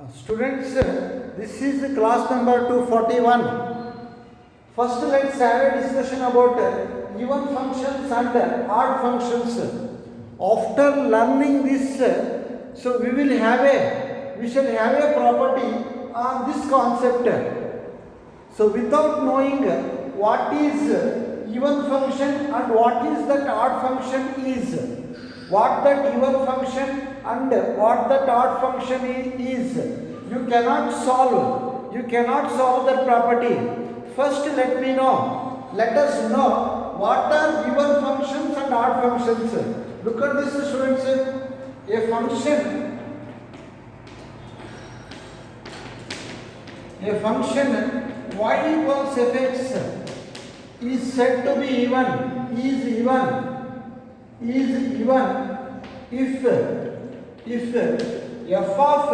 Students, this is class number 241. First, let's have a discussion about even functions and odd functions. After learning this, so we shall have a property on this concept. So, without knowing what is even function and what is that odd function is, what that even function and what that odd function is, you cannot solve that property. First, let us know what are even functions and odd functions. Look at this, students. A function y equals fx is said to be even if f of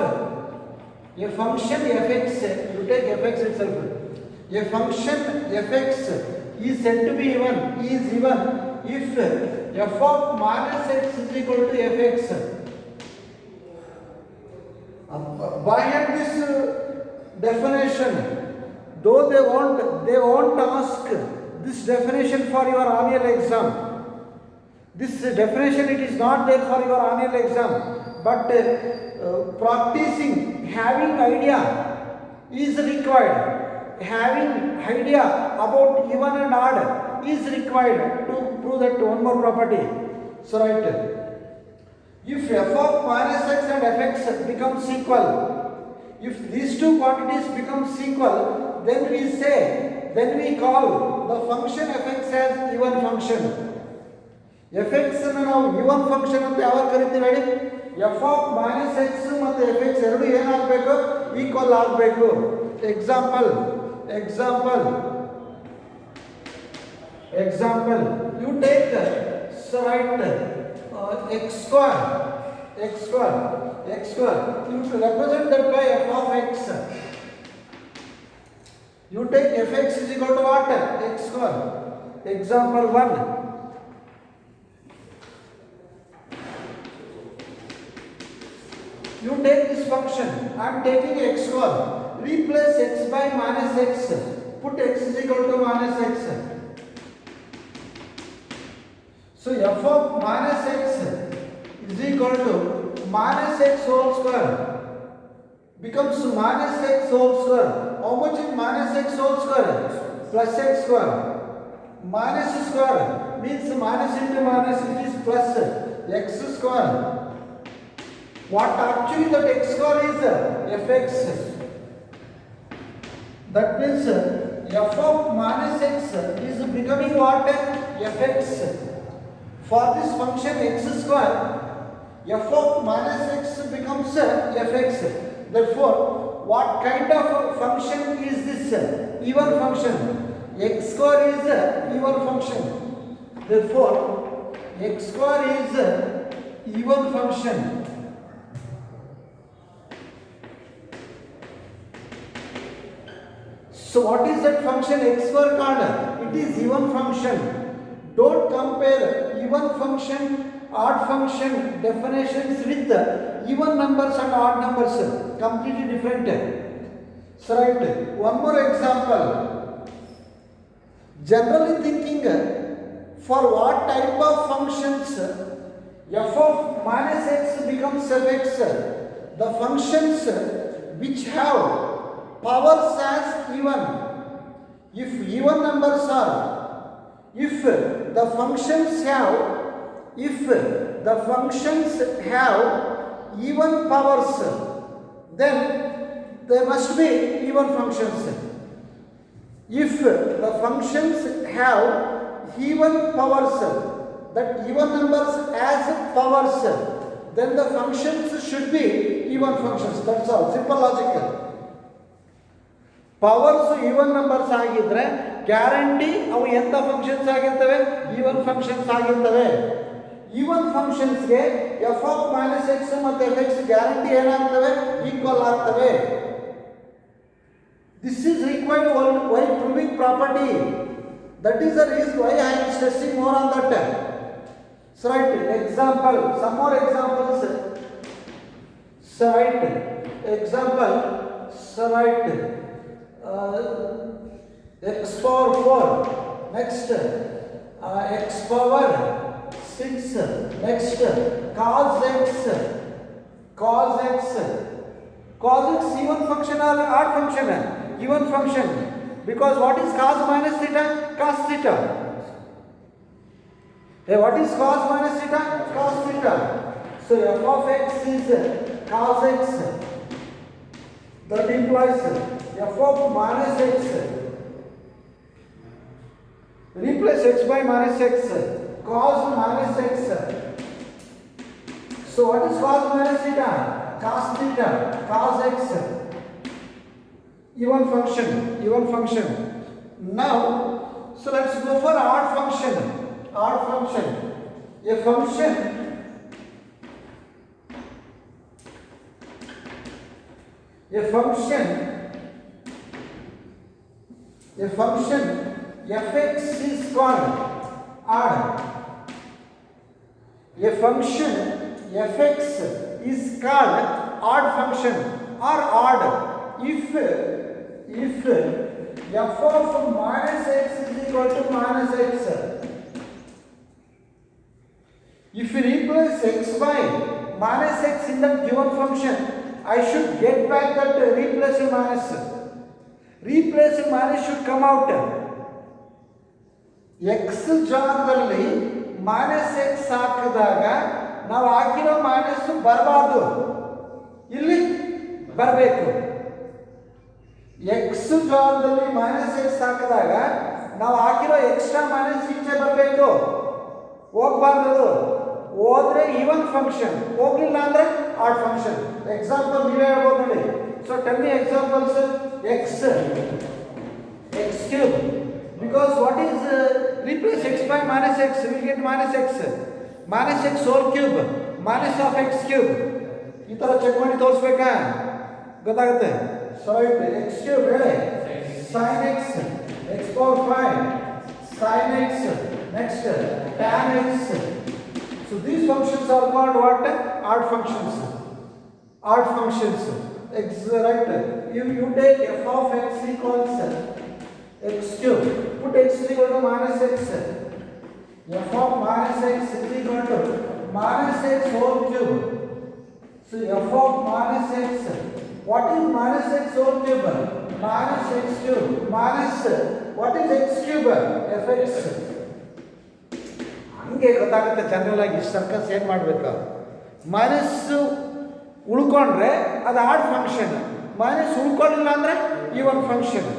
a function fx, you take fx itself, a function fx is said to be even if f of minus x is equal to fx. Why have this definition? Though they won't ask this definition for your annual exam. This definition, it is not there for your annual exam, but practicing, having idea is required. Having idea about even and odd is required to prove that one more property. So right, if f of minus x and fx becomes equal, if these two quantities becomes equal, then we call the function fx as even function. fx ನಾವು even function ಅಂತ ಯಾವಾಗ ಕರಿತೀವಿ ಹೇಳಿ? f of minus x ಮತ್ತು fx ಎರಡು ಏನಾಗಬೇಕು? Equal ಆಗಬೇಕು. Example, you take x square, you represent that by f of x. You take fx is equal to what? X square. Example 1. You take this function, I am taking x square, replace x by minus x, put x is equal to minus x. So f of minus x is equal to minus x whole square, becomes minus x whole square. How much is minus x whole square? Plus x square. Minus square means minus into minus, it is plus x square. What actually that x square is? Fx. That means f of minus x is becoming what? Fx. For this function x square, f of minus x becomes fx. Therefore, what kind of function is this? Even function. X square is even function. Therefore, x square is even function. So what is that function x square called? It is even function. Don't compare even function, odd function definitions with even numbers and odd numbers. Completely different. So right, one more example. Generally thinking, for what type of functions f of minus x becomes fx, the functions which have powers as even. If even numbers are, if the functions have even powers, then there must be even functions. If the functions have even powers, that even numbers as powers, then the functions should be even functions. That's all. Simple logic. Powers even numbers ಆಗಿದ್ರೆ guarantee ಅವು ಎಂತ functions ಆಗಿರ್ತವೆ? Even functions ಆಗಿರ್ತವೆ. Even ಫಂಕ್ಷನ್ಸ್ಗೆ f of minus x ಮತ್ತು fx guarantee ಏನಾಗ್ತವೆ? Equal ಆಗ್ತವೆ. This is required while proving property. That is the reason why I am stressing more on that. So right, example, some more examples. So right, Example, so write x power 4, next x power 6, next cos x, cos x, cos x even function or odd function? Even function. Because what is cos minus theta? Cos theta. Hey, what is cos minus theta? Cos theta. So f of x is cos x. That implies f of minus x. Replace x by minus x. Cos minus x. So what is cos minus theta? Cos theta. Cos x. Even function. Even function. Now, so let's go for odd function. Odd function. A function fx is called odd. A function fx is called odd function or odd if f of minus x is equal to minus x. If you replace x by minus x in that given function, I should get back that replacing minus. Replacing minus should come out. X ಜಾಗದಲ್ಲಿ minus x ಹಾಕಿದಾಗ ನಾವು ಹಾಕಿರೋ minus ಬರಬಾರ್ದು, ಇಲ್ಲಿ ಬರಬೇಕು. x ಜಾಗದಲ್ಲಿ minus x ಹಾಕಿದಾಗ ನಾವು ಹಾಕಿರೋ ಎಕ್ಸ್ಟ್ರಾ ಮೈನಸ್ ಈಚೆ ಬರಬೇಕು, ಹೋಗಬಾರ್ದು. ಹೋದ್ರೆ ಈವನ್ ಫಂಕ್ಷನ್, ಹೋಗ್ಲಿಲ್ಲ ಅಂದ್ರೆ ಆಡ್ ಫಂಕ್ಷನ್. ಎಕ್ಸಾಂಪಲ್ ನೀವೇ ಹೇಳ್ಬೋದು ನೋಡಿ. So tell me examples. x cube, because what is replace x by minus x, we get minus x whole cube minus of x cube. ಈ ತರ ಚೆಕ್ ಮಾಡಿ ತೋರಿಸ್ಬೇಕಾ, ಗೊತ್ತಾಗುತ್ತೆ. ಸೊ x cube ಹೇಳಿ sin x, x power 5 sin x, next tan x. So these functions are called what? Odd functions. Odd functions. Right. If you take f of x equals x cube, put x is equal to minus x. F of minus x is equal to minus x whole cube. So f of minus x. What is minus x whole cube? Minus x cube. Minus what is x cube? fx. ಹಂಗೆ ಗೊತ್ತಾಗುತ್ತೆ general ಆಗಿ. Circus ಏನು ಮಾಡಬೇಕು, minus ಉಳ್ಕೊಂಡ್ರೆ ಅದು add function, minus ಉಳ್ಕೊಳ್ಳಿಲ್ಲ ಅಂದರೆ even function.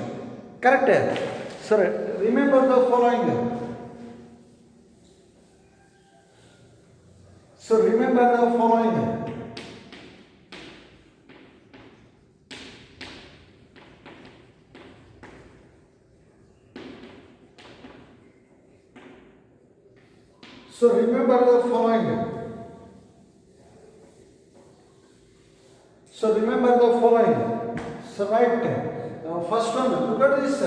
ಕರೆಕ್ಟೇ sir? Remember the following. So remember the following. So remember the following. So remember the following. So right. First one, look at this.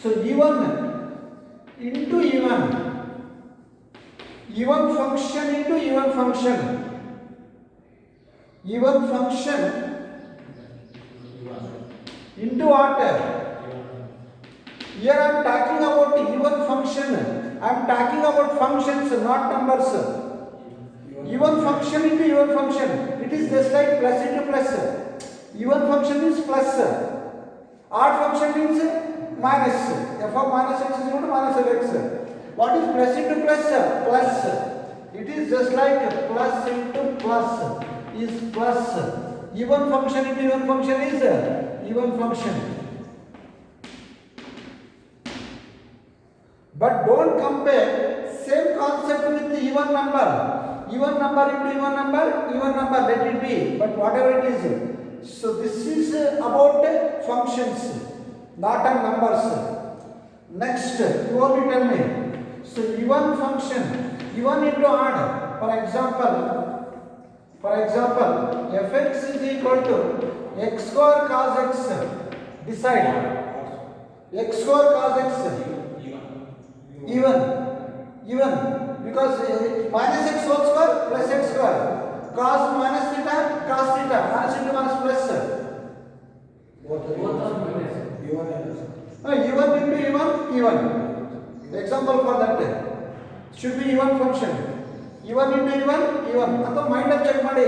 So even into even. Even function into even function. Even function into what? Here I am talking about even function. I am talking about functions, not numbers. Even function into even function. It is just like plus into plus. Even function means plus. Odd function means minus. F of minus x is equal to minus of x. What is plus into plus? Plus. It is just like plus into plus is plus. Even function into even function is even function. But don't compare same concept with the even number. Even number into even number, let it be. But whatever it is. So this is about functions, not on numbers. Next, you only tell me. So even function, even into odd. For example, fx is equal to x square cos x. Decide. X square cos x. Even because minus x whole square plus x square cos minus theta, cos theta, minus into minus plus. Both are minus. E1 into E1. Example for that should be E1 function. E1 into E1 ಅಥವಾ mind up check ಮಾಡಿ.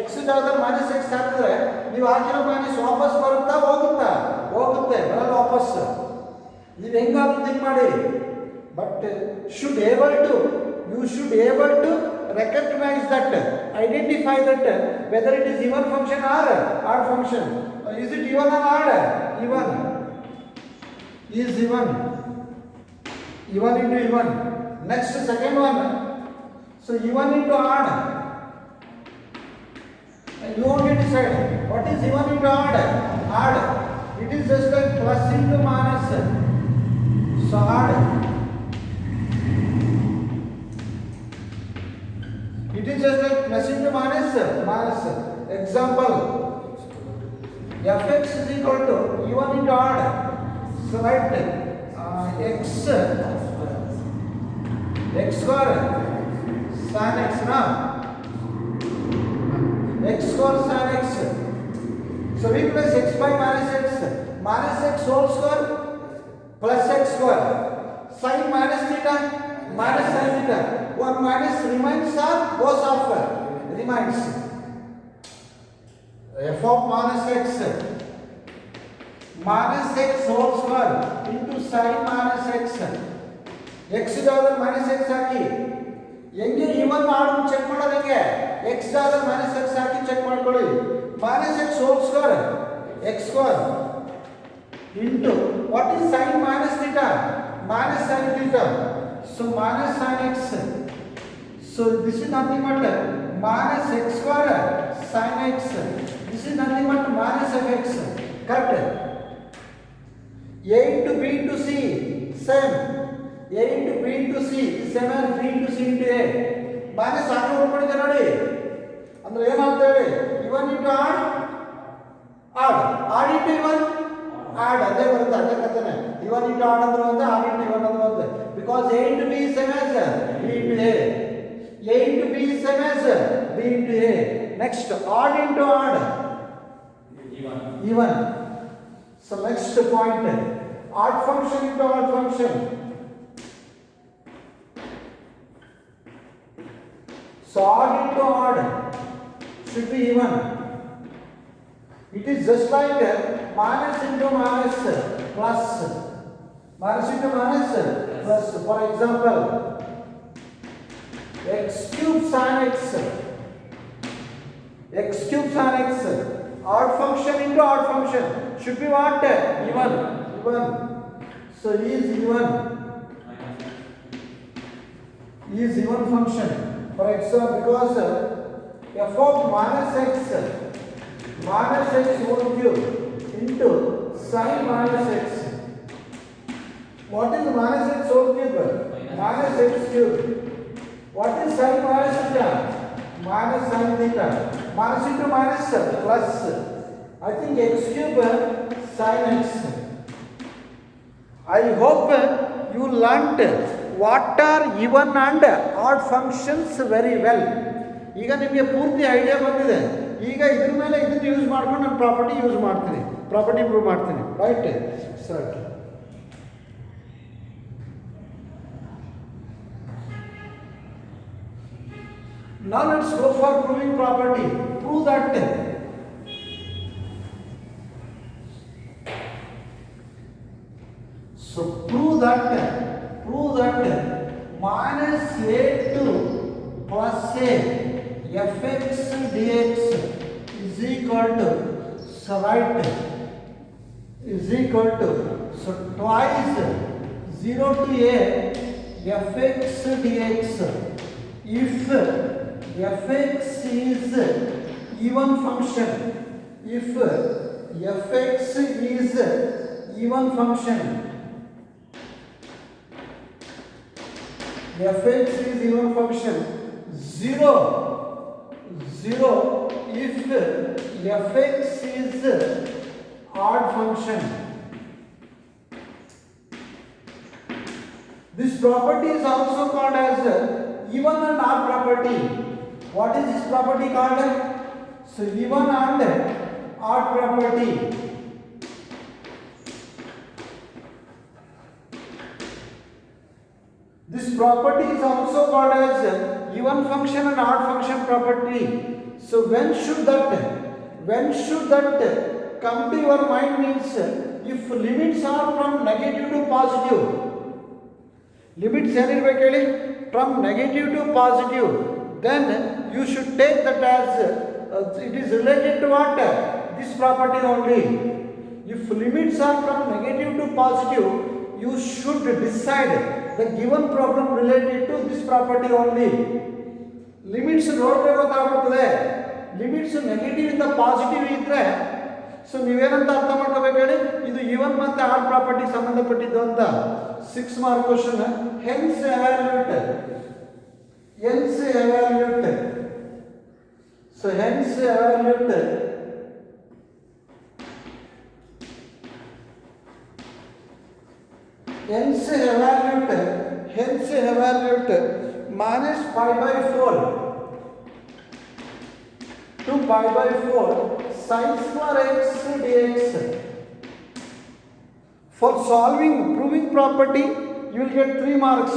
x ಜಾಗದಲ್ಲಿ minus x ಹಾಕಿದ್ರೆ ನೀವು ಹಾಕಿರೋ minus ವಾಪಸ್ ಬರುತ್ತಾ ಹೋಗುತ್ತೆ ಬರಲ್ಲ ವಾಪಸ್. ನೀವು ಹೆಂಗಾದ್ರೂ ಥಿಂಕ್ ಮಾಡಿ. But you should able to recognize that, identify that whether it is even function or odd function. Is it even or odd? Even is even into even. Next second one, so even into odd, you only decide what is even into odd. It is just like plus into minus, so odd. It is just like plus into minus. Example, fx is equal to even into odd. So write x square sin x now. X square sin x. So replace x by minus x whole square plus x square. Sin minus theta minus sin theta. One minus remains or goes off? Remains. F of minus x whole square into sin minus x. X ಜಾಗದಲ್ಲಿ minus x ಹಾಕಿ ಹೆಂಗೆ even add check ಮಾಡೋದು ಹೆಂಗೆ? x ಜಾಗದಲ್ಲಿ minus x ಹಾಕಿ check ಮಾಡ್ಕೊಳ್ಳಿ. minus x whole square x square into what is sin minus theta? Minus sin theta. So minus sin x. So this is nothing but minus x square sin x. This is nothing but minus of x. Correct? A into B into C same. A into B into C is same as B into C into A. Minus ಆಟ ಹೊಡ್ಕೊಂಡಿದೆ ನೋಡಿ. ಅಂದ್ರೆ ಏನಾಗ್ತಾ ಹೇಳಿ? even into odd into even odd ಅದೇ ಬರುತ್ತೆ ಅದೇ ಕಥೆನೆ. even into odd ಅಂದ್ರೆ ಒಂದು odd into even ಅಂದ್ರೆ ಒಂದು. Because A into B is same as B into A. A into B is same as B into A. Next, odd into odd. Even. So next point, odd function into odd function. So odd into odd should be even. It is just like minus into minus plus. Minus into minus plus. For example, x cube sin x. X cube sin x. Odd function into odd function should be what? Even. So is even function. For example, because f of minus x whole cube into sin minus x. What is minus x whole cube? Minus x cube. What is sin minus theta? Minus sin theta. Minus into minus plus. I think x cube sin x. I hope you learnt what are even and odd functions very well. ಈಗ ನಿಮಗೆ ಪೂರ್ತಿ idea ಬಂದಿದೆ. ಈಗ ಇದ್ರ ಮೇಲೆ ಇದನ್ನು use ಮಾಡ್ಕೊಂಡು ನಾನು ಪ್ರಾಪರ್ಟಿ ಇಂಪ್ರೂವ್ ಮಾಡ್ತೀನಿ. Right sir. Now let's go for proving property. Prove that minus a2 plus a fx dx is equal to, so right, is equal to, so twice 0 to a fx dx. If fx is even function, if fx is even function, fx is even function, 0 if fx is odd function. This property is also called as even and odd property. What is this property called? So even and odd property. This property is also called as even function and odd function property. So when should that come to your mind means if limits are from negative to positive. Limits ಏನಿರಬೇಕು ಹೇಳಿ from negative to positive, then you should take that as it is related to what? This property only. If limits are from negative to positive, you should decide the given problem related to this property only. Limits ನೋಡಿದ್ರೆ ಗೊತ್ತಾಗ್ಬಿಡ್ತದೆ. Limits negative ಇಂದ positive ಇದ್ರೆ so ನೀವೇನಂತ ಅರ್ಥ ಮಾಡ್ಕೋಬೇಕು ಹೇಳಿ, ಇದು even ಮತ್ತೆ add property ಸಂಬಂಧಪಟ್ಟಿದ್ದು ಅಂತ. 6 mark question. Hence evaluate. So hence evaluate minus pi by 4 to pi by 4 sin square x dx. For proving property, you will get 3 marks.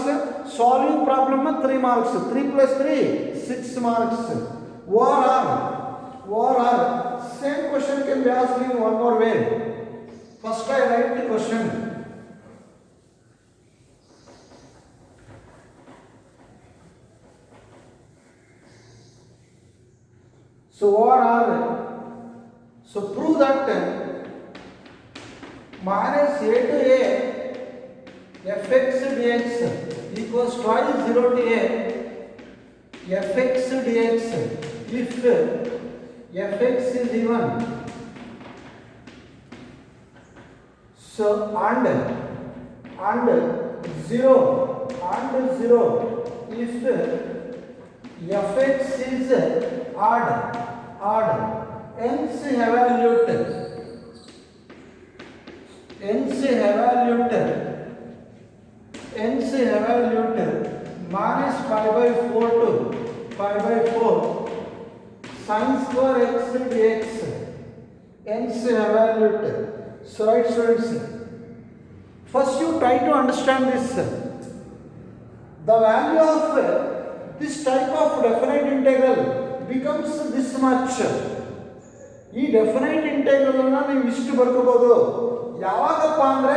Solving problem 3 marks. 3 plus 3, 6 marks. Overall, same question can be asked in one more way. First I write the question. So prove that minus a to a fx dx equals twice 0 to a fx dx if fx is even. So and 0 if fx is odd. Hence evaluate minus pi by 4 to pi by 4 sin square x dx. Hence evaluate. So right students, first you try to understand this. The value of this type of definite integral becomes this much. ಈ definite integral ಅನ್ನು ನೀವು ಇಷ್ಟು ಬರ್ಕೋಬಹುದು. ಯಾವಾಗಪ್ಪ ಅಂದ್ರೆ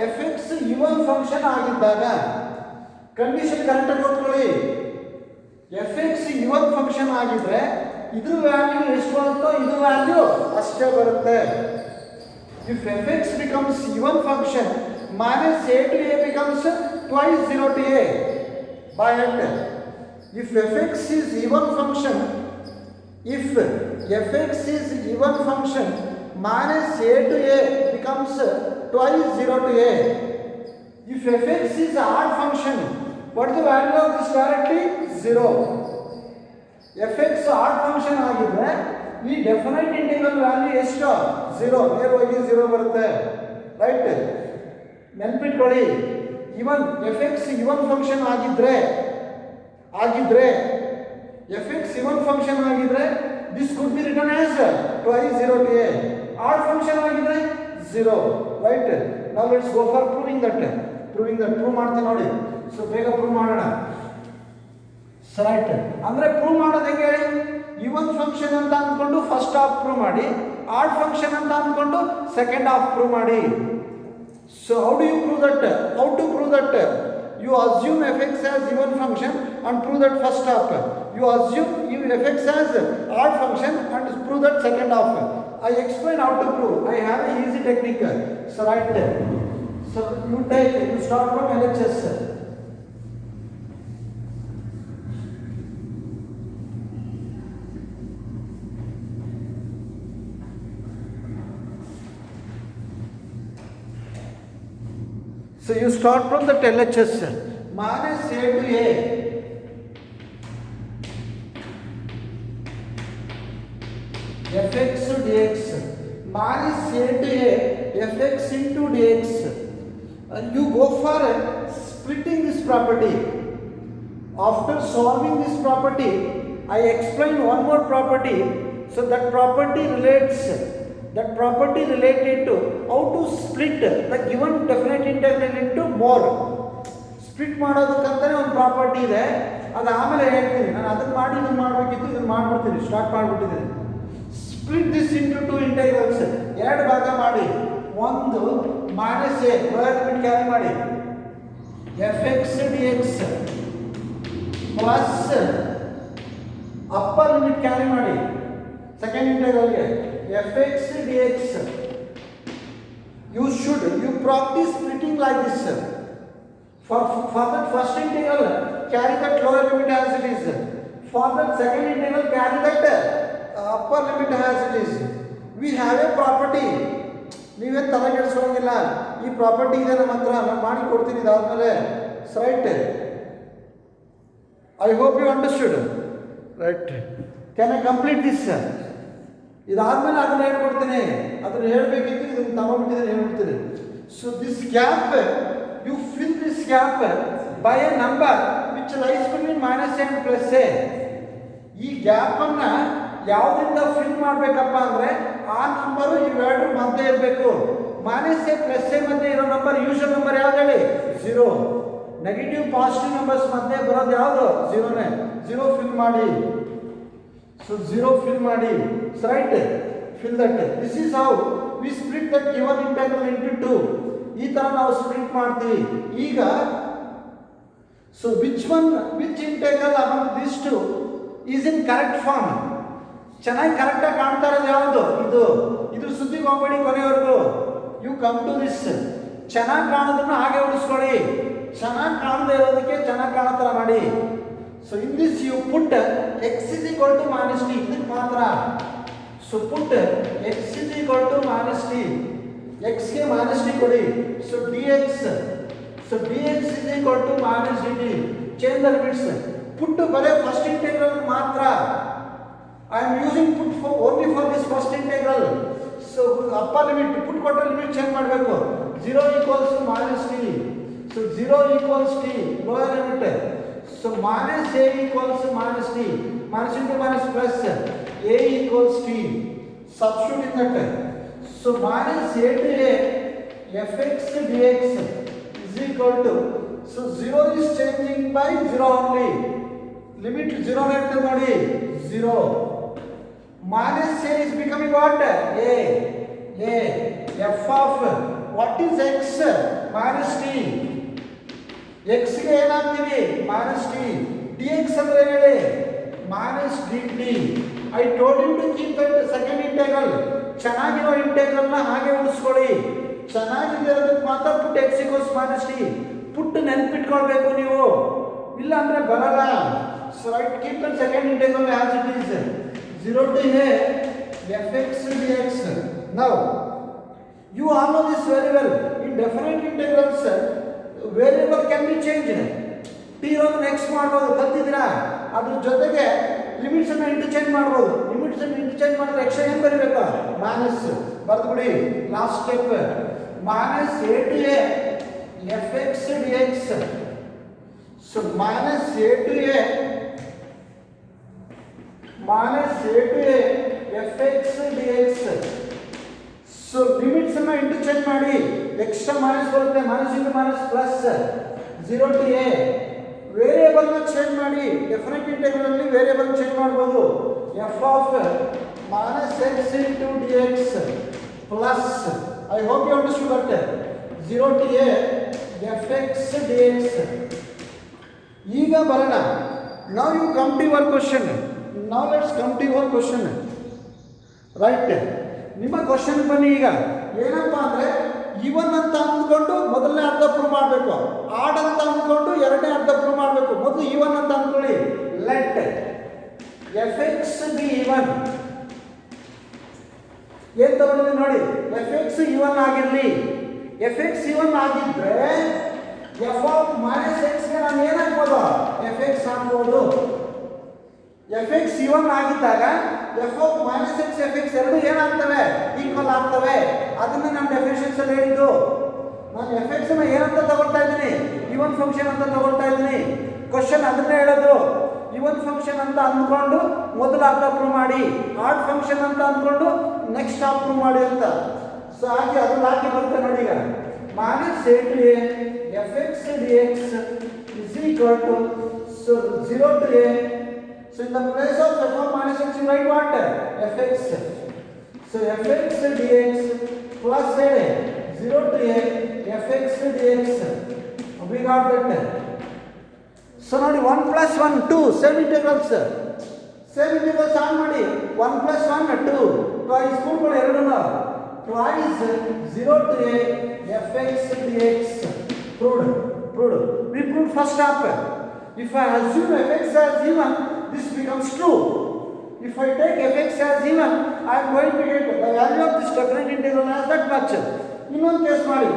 F X ಇವನ್ function ಆಗಿದ್ದಾಗ. Condition correct ಆಗಿ ನೋಡ್ಕೊಳ್ಳಿ. F X ಇವನ್ function ಆಗಿದ್ರೆ ಇದ್ರ ವ್ಯಾಲ್ಯೂ ಎಷ್ಟು ಬರುತ್ತೋ ಇದು ವ್ಯಾಲ್ಯೂ ಅಷ್ಟೇ ಬರುತ್ತೆ. If F X becomes even function minus a to a becomes twice 0 to a by and. If fx is even function, minus a to a becomes twice 0 to a. If fx is odd function, what is the value of this directly? 0. fx odd function ಆಗಿದ್ರೆ ಈ definite integral value ಎಷ್ಟು? 0. ನೇರವಾಗಿ 0 ಬರುತ್ತೆ. Right, ನೆನಪಿಟ್ಕೊಳ್ಳಿ. ಇವನ್ fx ಇವನ್ function ಆಗಿದ್ರೆ fx even function ಆಗಿದ್ರೆ this could be written as twice 0 to a. odd function ಆಗಿದ್ರೆ 0. right, now let's go for proving that. prove ಮಾಡ್ತೀನಿ ನೋಡಿ. ಸೊ ಬೇಗ ಪ್ರೂವ್ ಮಾಡೋಣ. ರೈಟ್, ಅಂದ್ರೆ ಪ್ರೂವ್ ಮಾಡೋದು ಹೆಂಗೆ ಹೇಳಿ? ಇವನ್ ಫಂಕ್ಷನ್ ಅಂತ ಅಂದ್ಕೊಂಡು ಫಸ್ಟ್ ಹಾಫ್ ಪ್ರೂವ್ ಮಾಡಿ, ಆಡ್ ಫಂಕ್ಷನ್ ಅಂತ ಅಂದ್ಕೊಂಡು ಸೆಕೆಂಡ್ ಹಾಫ್ ಪ್ರೂವ್ ಮಾಡಿ. So how to prove that? You assume fx as even function and prove that first half. You assume fx as odd function and prove that second half. I explain how to prove. I have an easy technique. So right there. So you start from LHS. So you start from the LHS. Minus a to a fx dx minus a to a fx into dx. You go for splitting this property. After solving this property, I explain one more property. So that property related to how to split the given definite integral into more. Split ಮಾಡೋದಕ್ಕಂತಲೇ ಒಂದು property ಇದೆ, ಅದು ಆಮೇಲೆ ಹೇಳ್ತೀನಿ. ನಾನು ಅದನ್ನು ಮಾಡಿ ಇದನ್ನು ಮಾಡಬೇಕಿತ್ತು, ಇದನ್ನು ಮಾಡಿಬಿಡ್ತೀನಿ, ಸ್ಟಾರ್ಟ್ ಮಾಡಿಬಿಟ್ಟಿದ್ದೀನಿ. Split this into two integrals, ಎರಡು ಭಾಗ ಮಾಡಿ. ಒಂದು minus a lower limit carry ಮಾಡಿ, f x d x plus upper limit carry ಮಾಡಿ ಸೆಕೆಂಡ್ ಇಂಟೆಗ್ರಲ್ಗೆ f x d x. You practice splitting like this. For that first integral, carry that lower limit as it is. For that second integral, carry that upper limit as it is. We have a property. ನೀವೇನು ತಲೆ ಕೆಡಿಸ್ಕೊಳ್ಳೋಂಗಿಲ್ಲ, ಈ property ಇದೆ ನಮ್ಮ ಹತ್ರ, ನಾನು ಮಾಡಿ ಕೊಡ್ತೀನಿ ಇದಾದ್ಮೇಲೆ. Right, I hope you understood. Right, can I complete this? ಇದಾದ್ಮೇಲೆ ಅದನ್ನ ಹೇಳ್ಕೊಡ್ತೀನಿ, ಅದನ್ನು ಹೇಳಬೇಕಿತ್ತು, ಇದನ್ನು ತಗೊಂಡ್ಬಿಟ್ಟಿದ್ದೀನಿ, ಹೇಳ್ಬಿಡ್ತೀನಿ. So this gap, you fill this gap by a number which lies between minus a and plus a. ಈ ಗ್ಯಾಪ್ ಅನ್ನ ಯಾವುದರಿಂದ ಫಿಲ್ ಮಾಡಬೇಕಪ್ಪ ಅಂದ್ರೆ ಆ ನಂಬರು ಇವೆರಡು ಮಧ್ಯೆ ಇರಬೇಕು. ಮೈನಸ್ ಎ ಪ್ಲಸ್ ಎ ಮಧ್ಯೆ ಇರೋ ನಂಬರ್ ಯೂಶಲ್ ನಂಬರ್ ಯಾವ್ದು ಹೇಳಿ? 0. ನೆಗೆಟಿವ್ ಪಾಸಿಟಿವ್ ನಂಬರ್ಸ್ ಮಧ್ಯೆ ಬರೋದು ಯಾವುದು? 0ನೇ. 0 ಫಿಲ್ ಮಾಡಿ. ಸೊ 0 ಫಿಲ್ ಮಾಡಿ. Right, fill that. This is how we split that given integral into 2. ಈ ತರ ನಾವು ಸ್ಪ್ಲಿಟ್ ಮಾಡ್ತೀವಿ. ಈಗ so which integral among this two is in correct form? ಚೆನ್ನಾಗಿ ಕರೆಕ್ಟಾಗಿ ಕಾಣ್ತಾ ಇರೋದು ಯಾವುದು? ಇದು ಸುದ್ದಿಗೆ ಹೋಗ್ಬೇಡಿ ಕೊನೆವರೆಗೂ. You come to this. ಚೆನ್ನಾಗಿ ಕಾಣೋದನ್ನ ಹಾಗೆ ಉಳಿಸ್ಕೊಳ್ಳಿ, ಚೆನ್ನಾಗಿ ಕಾಣದೇ ಇರೋದಕ್ಕೆ ಚೆನ್ನಾಗಿ ಕಾಣೋ ಥರ ಮಾಡಿ. So in this you put x is equal to minus t, ಇದಕ್ಕೆ ಮಾತ್ರ. So put x is equal to minus t, x ಗೆ ಮೈನಸ್ ಟಿ ಕೊಡಿ. So d x is equal to minus d t. Change the limits. Put ಬರೀ first integral ಮಾತ್ರ. I am using put only for this first integral. So upper limit put ಕೊಟ್ಟ limit change ಮಾಡಬೇಕು. 0 equals to minus t. So 0 equals T lower limit. So minus A equals minus T, minus into minus plus A equals T. Substitute in that. So minus a to a fx dx is equal to, so 0 is changing by 0 only. Limit 0 ಇರುತ್ತೆ ನೋಡಿ, 0. Minus a is becoming what? A. F of what is x? Minus t. x ಗೆ ಏನಾಗ್ತೀವಿ? minus t. dx ಅಂದ್ರೆ ಹೇಳಿ minus dt. I told you to keep that second integral. ಚೆನ್ನಾಗಿರೋ ಇಂಟೆಗ್ರಲ್ನ ಹಾಗೆ ಉಳಿಸ್ಕೊಳ್ಳಿ. ಚೆನ್ನಾಗಿರೋದಕ್ಕೆ ಮಾತ್ರ put x equals minus t. Put ನೆನ್ಪಿಟ್ಕೊಳ್ಬೇಕು ನೀವು, ಇಲ್ಲ ಅಂದ್ರೆ ಬರಲ್ಲ. So right, keep the second integral as it is. 0 to a fx dx. Now you all know this very well. In definite integrals variable can be changed. t ಇರೋದು next ಮಾಡ್ಬೋದು, ಕಲ್ತಿದ್ದೀರಾ? ಅದ್ರ ಜೊತೆಗೆ limits ಅನ್ನು ಇಂಟರ್ಚೇಂಜ್ ಮಾಡ್ಬೋದು. Limits ಅನ್ನು interchange ಮಾಡಿದ್ರೆ extra ಏನು ಬರೀಬೇಕಾ? Minus ಬರ್ದು ಬಿಡಿ. Last step, minus a to a f x d x. So minus a to a f x d x. So limits ಅನ್ನು ಇಂಟರ್ಚೇಂಜ್ ಮಾಡಿ, ಎಕ್ಸ್ಟ್ರಾ ಮೈನಸ್ ಬರುತ್ತೆ, minus into minus plus 0 to a. Variable ನ change ಮಾಡಿ. Definite integral ಅಲ್ಲಿ variable change ಮಾಡಬಹುದು. f of minus x into dx plus, I hope you understood that, 0 to a fx dx. ಈಗ ಬರೋಣ. Now you come to your question. Now let's come to your question. Right, ನಿಮ್ಮ question ಬನ್ನಿ. ಈಗ ಏನಪ್ಪಾ ಅಂದ್ರೆ ಇವನ್ ಅಂತ ಅಂದ್ಕೊಂಡು ಮೊದಲನೇ ಅರ್ಧ ಪ್ರೂವ್ ಮಾಡಬೇಕು, ಆಡ್ ಅಂತ ಅಂದ್ಕೊಂಡು ಎರಡನೇ ಅರ್ಧ ಪ್ರೂವ್ ಮಾಡಬೇಕು. ಮೊದಲು ಇವನ್ ಅಂತ ಅಂದ್ಕೊಳ್ಳಿ. ಲೆಟ್ ಎಫ್ ಎಕ್ಸ್ ಬಿ ಇವನ್. ಏನ್ ತಗೊಂಡಿದ್ದೀನಿ ನೋಡಿ, ಎಫ್ ಎಕ್ಸ್ ಇವನ್ ಆಗಿರ್ಲಿ. ಎಫ್ ಎಕ್ಸ್ ಇವನ್ ಆಗಿದ್ರೆ ಎಫ್ ಆಫ್ ಮೈನಸ್ ಎಕ್ಸ್ಗೆ ನಾನು ಏನ್ ಹಾಕ್ಬೋದು? ಎಫ್ ಎಕ್ಸ್ ಹಾಕ್ಬೋದು. ಎಫ್ ಎಕ್ಸ್ ಇವನ್ ಆಗಿದ್ದಾಗ F of minus X F X ಎರಡು ಏನಾಗ್ತವೆ? ಈಕ್ವಲ್ ಆಗ್ತವೆ. ಅದನ್ನ ನಮ್ಮ ಡೆಫಿನೇಷನ್ಸ್ ಅಲ್ಲಿ ಹೇಳಿದ್ದು. ನಾನು ಎಫ್ ಎಕ್ಸ್ ನ ಏನಂತ ತಗೊಳ್ತಾ ಇದ್ದೀನಿ? ಇವನ್ ಫಂಕ್ಷನ್ ಅಂತ ತಗೊಳ್ತಾ ಇದ್ದೀನಿ. ಕ್ವಶನ್ ಅದನ್ನೇ ಹೇಳೋದು. ಇವನ್ ಫಂಕ್ಷನ್ ಅಂತ ಅಂದ್ಕೊಂಡು ಮೊದಲು ಅಪ್ರೂವ್ ಮಾಡಿ, ಆಡ್ ಫಂಕ್ಷನ್ ಅಂತ ಅಂದ್ಕೊಂಡು ನೆಕ್ಸ್ಟ್ ಅಪ್ರೂವ್ ಮಾಡಿ ಅಂತ. ಸೊ ಹಾಗೆ ಅದು ಹಾಕಿ ಬರುತ್ತೆ ನೋಡಿ. ಈಗ minus a to a fx dx is equal to, so 0 to a. So in the place of f of minus x, you write what? Fx. So fx dx plus a 0 to a fx dx. We got that. So now 1 plus 1 2 same integrals. Same integrals on ಮಾಡಿ 1 plus 1 2 twice ಕೂಡ್ಕೊಳ್ಳಿ ಎರಡನ್ನೂ. Twice 0 to a fx dx. Proved. We proved first step. If I assume fx as even, this becomes true. If I take fx as even, I am going to get the value of this definite integral as that much. ಇನ್ನೊಂದು case ಮಾಡಿ,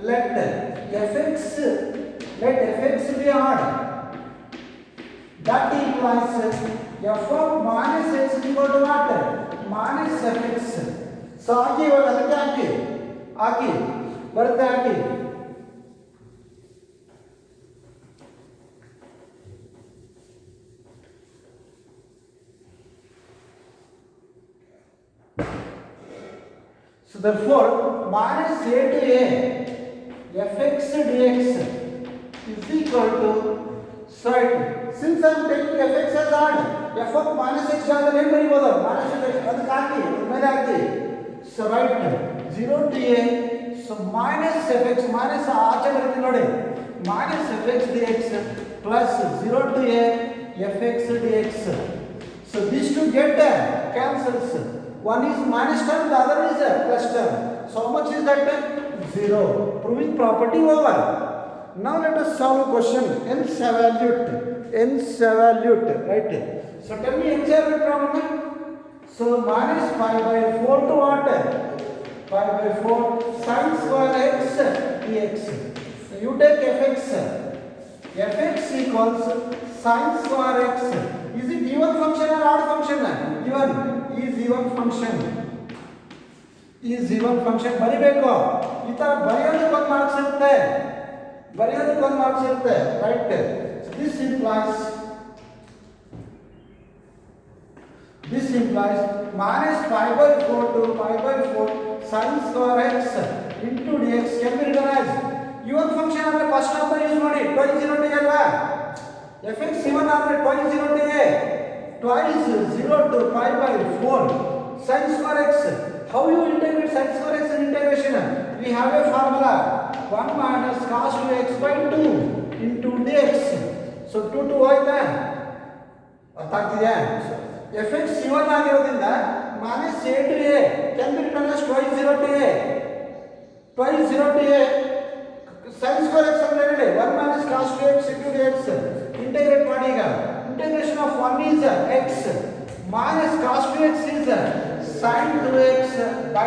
let fx be odd. That implies f of minus x is equal to what? Minus fx. So ಹಾಕಿ ಇವಾಗ ಅದಕ್ಕೆ ಹಾಕಿ ಬರುತ್ತೆ ಹಾಕಿ. So therefore minus a to a fx dx is equal to, so since I am taking fx as odd, f of minus x ಜಾಗದಲ್ಲಿ ಏನು ಬರೀಬಹುದು? minus x ಅದಕ್ಕೆ ಹಾಕಿ ಮೇಲೆ ಹಾಕಿ. So write 0 to a, so minus fx, minus ಆಚೆ ಬರುತ್ತೆ ನೋಡಿ, minus fx dx plus 0 to a fx dx. So these two get cancels. One is minus term, the other is plus term. So how much is that? 0. Proving property over. Now let us solve a question. Nth evaluate, right? So tell me nth evaluate problem. So minus pi by 4 to what? Pi by 4 sin square x dx. So you take fx equals sin square x. Is it even function or odd function? Even. Is even function. ಬರಿಬೇಕು. ಈ ತರ ಬರೆಯೋದಕ್ಕೆ ಒಂದು marks ಇರುತ್ತೆ, right? This implies minus pi by 4 to pi by 4 sin square x into dx can be written as even function ಅಂದ್ರೆ first number use ಮಾಡಿ, twice 0 to a ಅಲ್ವಾ? fx even ಅಂದ್ರೆ twice 0 to a, twice 0 to pi by 4 sin square x. How you integrate sin square x in integration? We have a formula 1 minus cos 2x by 2 into dx. So 2 to ಹೋಯ್ತಾ? ಅರ್ಥ ಆಗ್ತಿದೆಯಾ? fx even ಆಗಿರೋದ್ರಿಂದ minus a to a can be written as twice 0 to a sin square x ಅಂದ್ರೆ ಹೇಳಿ 1 minus cos 2x into dx. Integrate ಮಾಡಿ. ಈಗ integration of 1 is x minus cos 2x is sin 2x by